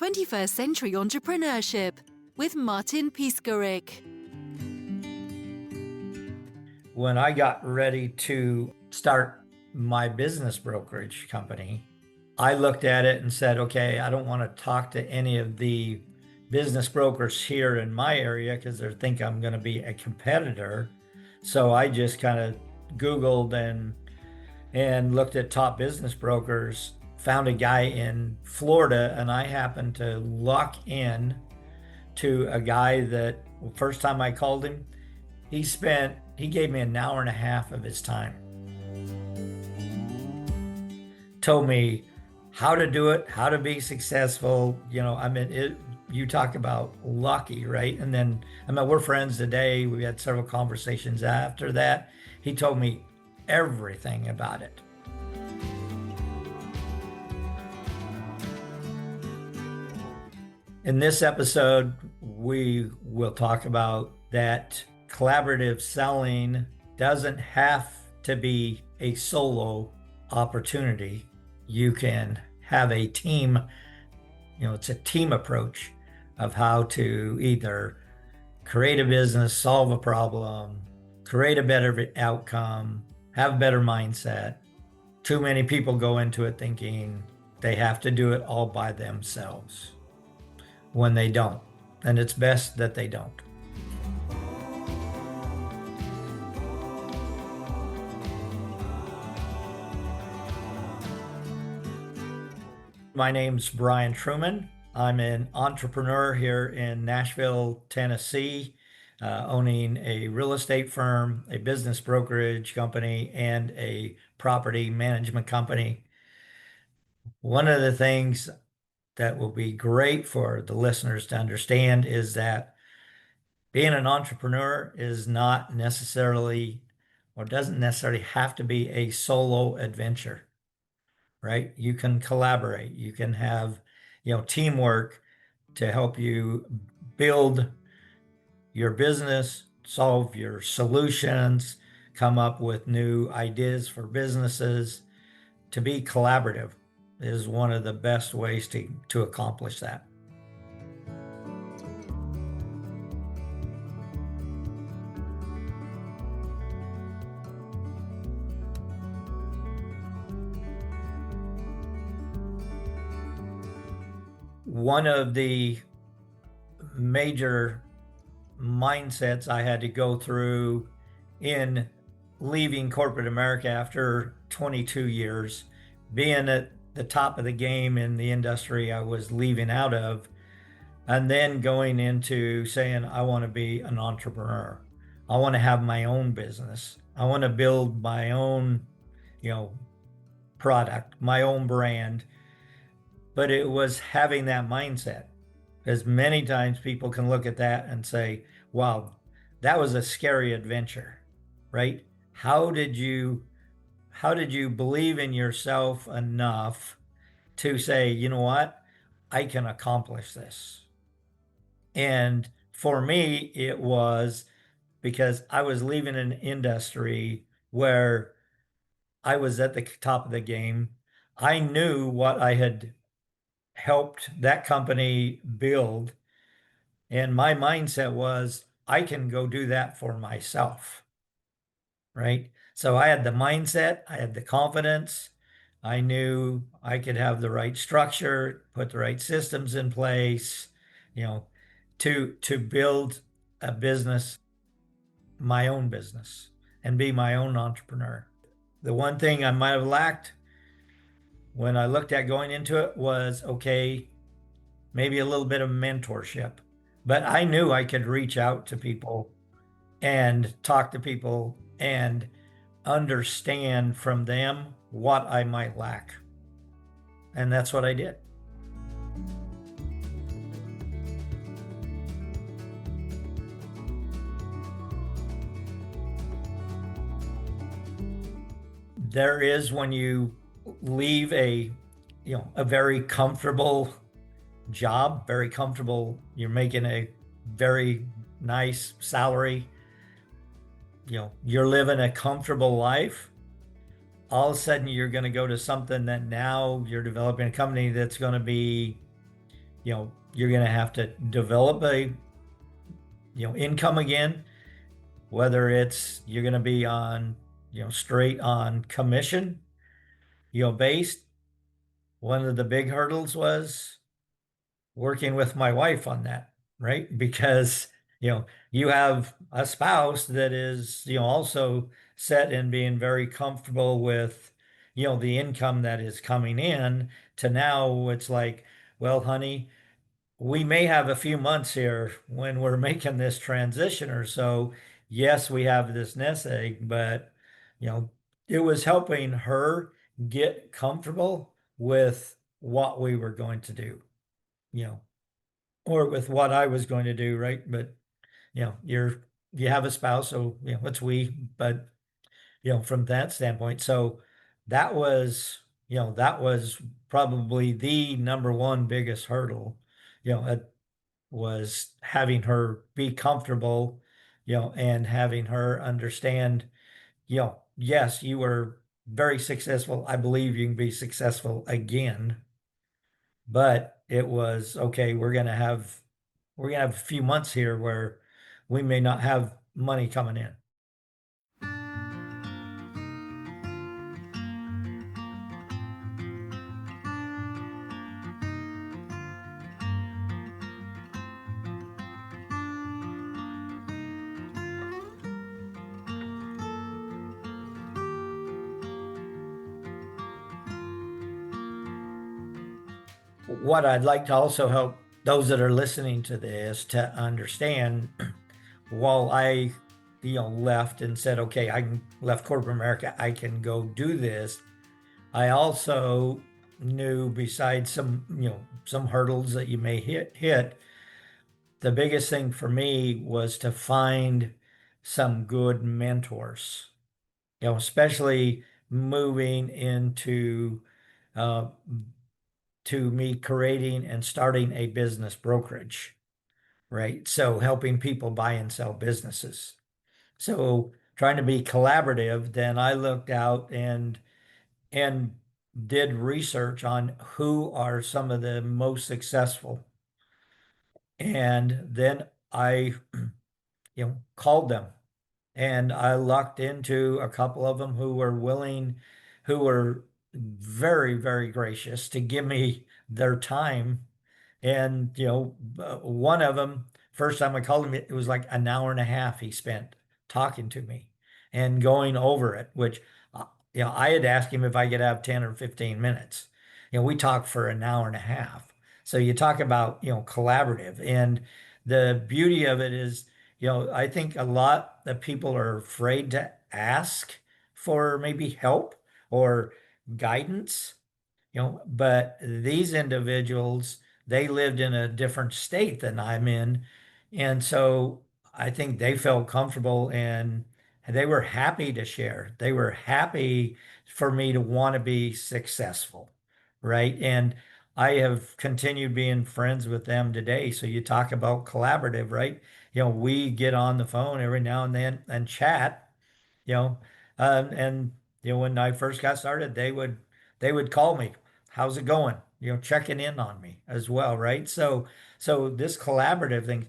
21st Century Entrepreneurship with Martin Piskarik. When I got ready to start my business brokerage company, I looked at it and said, okay, I don't want to talk to any of the business brokers here in my area because they think I'm going to be a competitor. So I just kind of Googled and looked at top business brokers, found a guy in Florida, and I happened to luck in to a guy that first time I called him, he gave me an hour and a half of his time. Told me how to do it, how to be successful. You talk about lucky, right? And then, we're friends today. We had several conversations after that. He told me everything about it. In this episode, we will talk about that collaborative selling doesn't have to be a solo opportunity. You can have a team, it's a team approach of how to either create a business, solve a problem, create a better outcome, have a better mindset. Too many people go into it thinking they have to do it all by themselves when they don't. And it's best that they don't. My name's Brian Truman. I'm an entrepreneur here in Nashville, Tennessee, owning a real estate firm, a business brokerage company, and a property management company. One of the things that will be great for the listeners to understand is that being an entrepreneur is not necessarily, or doesn't necessarily have to be a solo adventure. Right? You can collaborate. You can have, teamwork to help you build your business, solve your solutions, come up with new ideas for businesses. To be collaborative is one of the best ways to accomplish that. One of the major mindsets I had to go through in leaving corporate America after 22 years, being at the top of the game in the industry I was leaving out of, and then going into saying, I want to be an entrepreneur. I want to have my own business. I want to build my own, product, my own brand. But it was having that mindset, because many times people can look at that and say, wow, that was a scary adventure, right? How did you believe in yourself enough to say, you know what, I can accomplish this? And for me, it was because I was leaving an industry where I was at the top of the game. I knew what I had helped that company build. And my mindset was, I can go do that for myself, right? So I had the mindset, I had the confidence, I knew I could have the right structure, put the right systems in place, to build a business, my own business, and be my own entrepreneur. The one thing I might have lacked when I looked at going into it was, okay, maybe a little bit of mentorship. But I knew I could reach out to people and talk to people and understand from them what I might lack. And that's what I did. There is, when you leave a very comfortable job, very comfortable, you're making a very nice salary, you're living a comfortable life. All of a sudden you're going to go to something that now you're developing a company that's going to be you're going to have to develop a, income again, whether it's you're going to be on, straight on commission, based. One of the big hurdles was working with my wife on that, right? Because, you have a spouse that is, also set in being very comfortable with, the income that is coming in, to now it's like, well, honey, we may have a few months here when we're making this transition or so. Yes, we have this nest egg, but, you know, it was helping her get comfortable with what we were going to do, you know, or with what I was going to do, right? But, you have a spouse, so, it's we, but, from that standpoint. So that was probably the number one biggest hurdle, was having her be comfortable, and having her understand, yes, you were very successful. I believe you can be successful again, but it was okay. We're gonna have a few months here where we may not have money coming in. What I'd like to also help those that are listening to this to understand, while I, left and said, okay, left corporate America, I can go do this. I also knew, besides some hurdles that you may hit, the biggest thing for me was to find some good mentors, especially moving into uh, to me creating and starting a business brokerage, right? So helping people buy and sell businesses. So trying to be collaborative, then I looked out and did research on who are some of the most successful. And then I, called them, and I lucked into a couple of them who were very, very gracious to give me their time. And, one of them, first time I called him, it was like an hour and a half he spent talking to me and going over it, which, I had asked him if I could have 10 or 15 minutes. We talked for an hour and a half. So you talk about, collaborative. And the beauty of it is, I think a lot of people are afraid to ask for maybe help or guidance, but these individuals, they lived in a different state than I'm in. And so I think they felt comfortable, and they were happy to share. They were happy for me to want to be successful, right? And I have continued being friends with them today. So you talk about collaborative, right? We get on the phone every now and then and chat, you know, and when I first got started, they would call me, how's it going? Checking in on me as well, right? So this collaborative thing,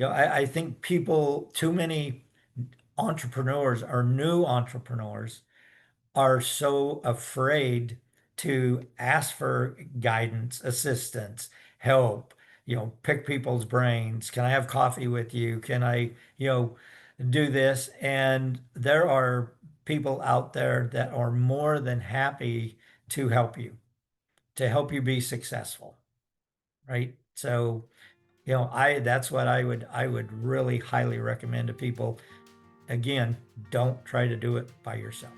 I think too many entrepreneurs or new entrepreneurs are so afraid to ask for guidance, assistance, help, pick people's brains. Can I have coffee with you? Can I, do this? And there are people out there that are more than happy to help you be successful, right? So, that's what I would really highly recommend to people. Again, don't try to do it by yourself.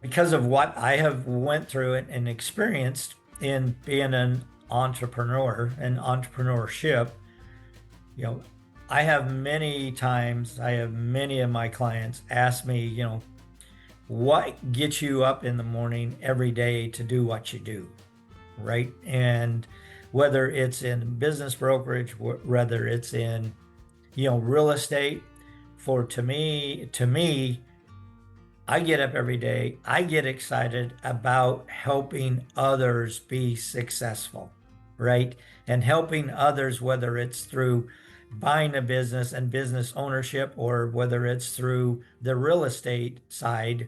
Because of what I have went through and experienced in being an entrepreneur and entrepreneurship, you know, I have many of my clients ask me, what gets you up in the morning every day to do what you do, right? And whether it's in business brokerage, whether it's in, real estate, to me, I get up every day. I get excited about helping others be successful, right? And helping others, whether it's through buying a business and business ownership, or whether it's through the real estate side,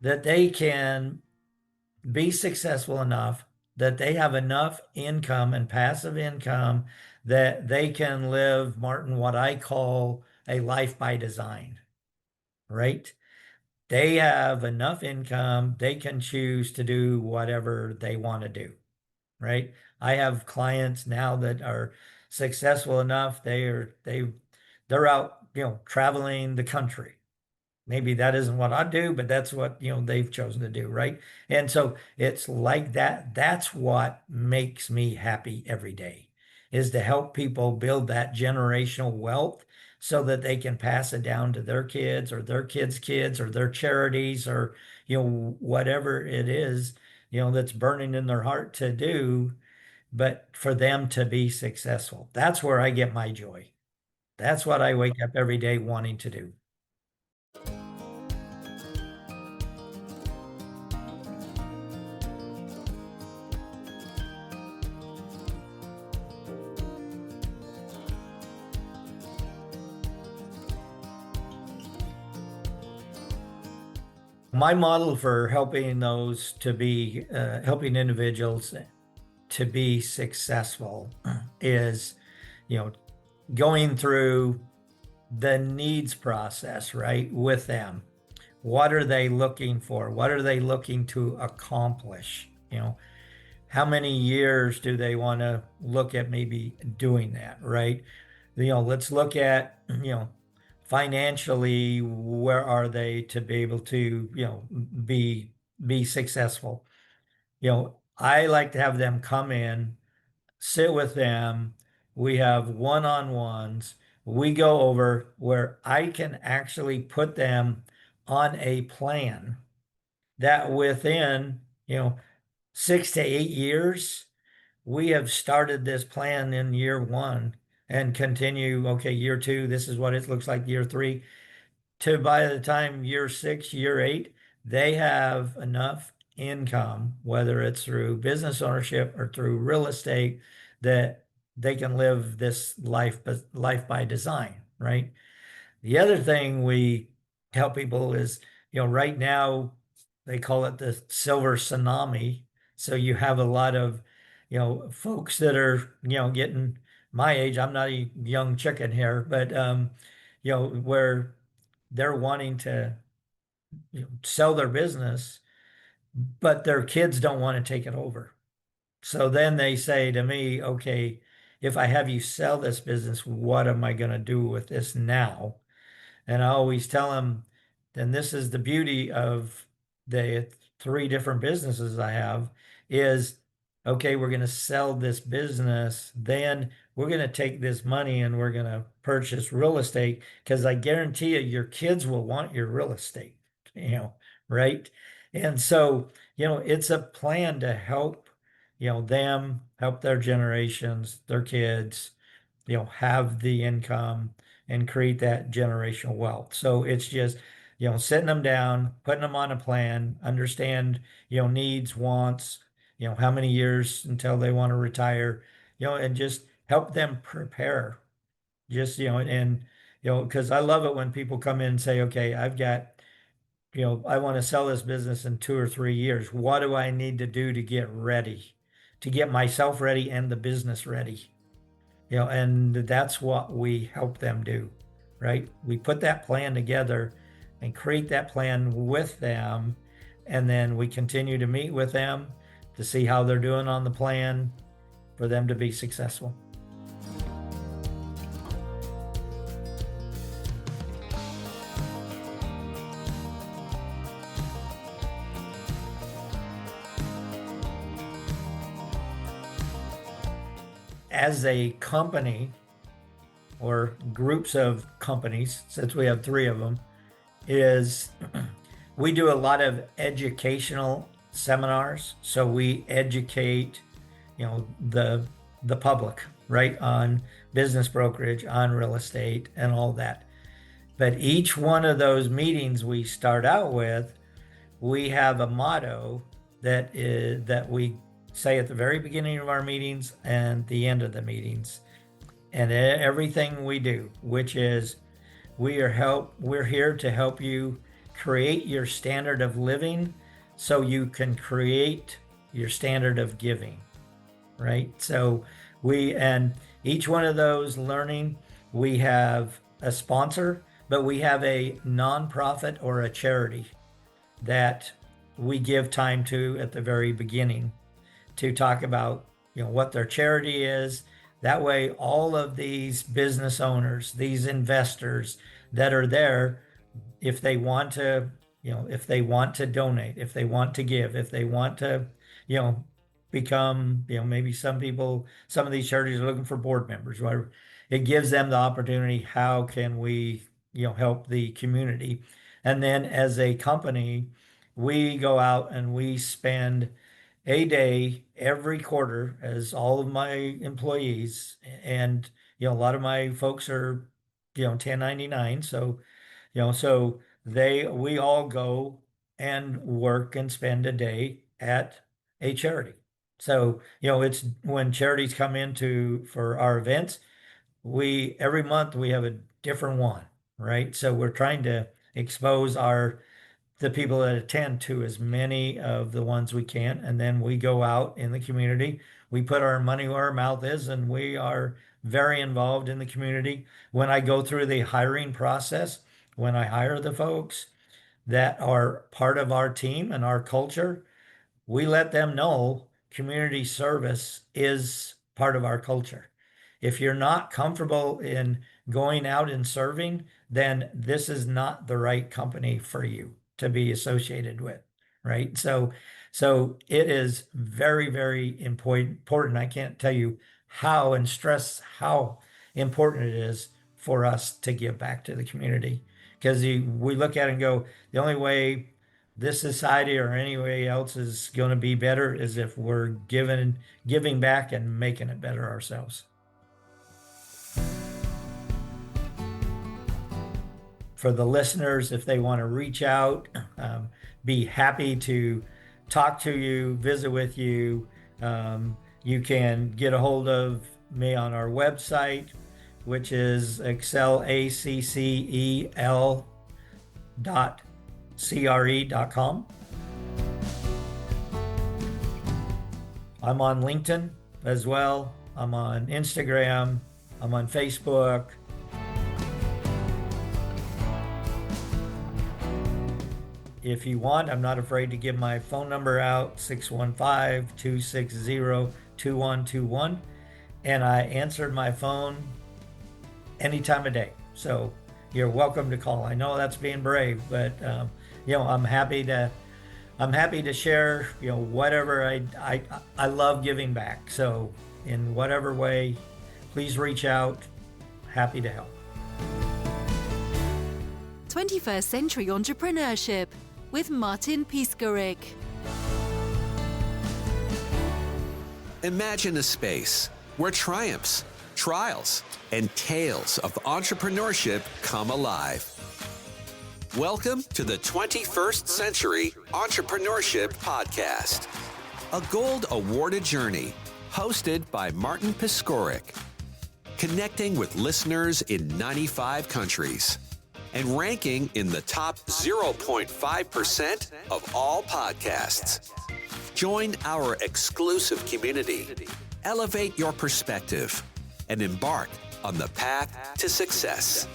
that they can be successful enough that they have enough income and passive income that they can live, Martin, what I call a life by design, right? They have enough income, they can choose to do whatever they want to do, right? I have clients now that are successful enough, they're out, traveling the country. Maybe that isn't what I do, but that's what, they've chosen to do, right? And so it's like that. That's what makes me happy every day, is to help people build that generational wealth so that they can pass it down to their kids or their kids' kids or their charities, or, whatever it is, that's burning in their heart to do, but for them to be successful. That's where I get my joy. That's what I wake up every day wanting to do. My model for helping individuals to be successful is, you know, going through the needs process, right, with them. What are they looking for? What are they looking to accomplish? How many years do they want to look at maybe doing that, right? Let's look at, financially, where are they to be able to, be successful? I like to have them come in, sit with them. We have one-on-ones. We go over where I can actually put them on a plan that within, 6 to 8 years, we have started this plan in year one and continue, okay, year two, this is what it looks like, year three, to by the time year six, year eight, they have enough income, whether it's through business ownership or through real estate, that they can live this life by design, right? The other thing we tell people is, right now they call it the silver tsunami. So you have a lot of, folks that are, getting my age. I'm not a young chicken here, but, where they're wanting to, sell their business, but their kids don't want to take it over. So then they say to me, okay, if I have you sell this business, what am I going to do with this now? And I always tell them, then this is the beauty of the three different businesses I have is, okay, we're going to sell this business. Then we're going to take this money and we're going to purchase real estate, because I guarantee you, your kids will want your real estate, right? And so, it's a plan to help, them help their generations, their kids, have the income and create that generational wealth. So it's just, sitting them down, putting them on a plan, understand, needs, wants, how many years until they want to retire, and just help them prepare. Just, because I love it when people come in and say, okay, I've got, I want to sell this business in 2 or 3 years. What do I need to do to get ready, to get myself ready and the business ready? And that's what we help them do, right? We put that plan together and create that plan with them. And then we continue to meet with them to see how they're doing on the plan for them to be successful. As a company or groups of companies, since we have three of them, is we do a lot of educational seminars. So we educate, the public, right, on business brokerage, on real estate, and all that. But each one of those meetings we start out with, we have a motto that we say at the very beginning of our meetings and the end of the meetings, and everything we do, which is we're here to help you create your standard of living so you can create your standard of giving, right? So and each one of those learning, we have a sponsor, but we have a nonprofit or a charity that we give time to at the very beginning to talk about, what their charity is. That way, all of these business owners, these investors that are there, if they want to, if they want to donate, if they want to give, if they want to, become, maybe some of these charities are looking for board members, whatever. It gives them the opportunity. How can we, help the community? And then as a company, we go out and we spend a day every quarter as all of my employees, and a lot of my folks are 1099, so we all go and work and spend a day at a charity. So it's when charities come into for our events, we every month we have a different one, right? So we're trying to expose the people that attend to as many of the ones we can. And then we go out in the community. We put our money where our mouth is, and we are very involved in the community. When I go through the hiring process, when I hire the folks that are part of our team and our culture, we let them know community service is part of our culture. If you're not comfortable in going out and serving, then this is not the right company for you to be associated with, right? So it is very, very important. I can't tell you how and stress how important it is for us to give back to the community, because we look at it and go, the only way this society or anybody else is going to be better is if we're giving back and making it better ourselves. For the listeners, if they want to reach out, be happy to talk to you, visit with you. You can get a hold of me on our website, which is accel.cre.com. I'm on LinkedIn as well. I'm on Instagram. I'm on Facebook. If you want, I'm not afraid to give my phone number out, 615-260-2121. And I answered my phone any time of day. So you're welcome to call. I know that's being brave, but I'm happy to share, whatever I love giving back. So in whatever way, please reach out. Happy to help. 21st Century Entrepreneurship with Martin Piskarik. Imagine a space where triumphs, trials, and tales of entrepreneurship come alive. Welcome to the 21st Century Entrepreneurship Podcast, a gold awarded journey hosted by Martin Piskarik, connecting with listeners in 95 countries and ranking in the top 0.5% of all podcasts. Join our exclusive community, elevate your perspective, and embark on the path to success.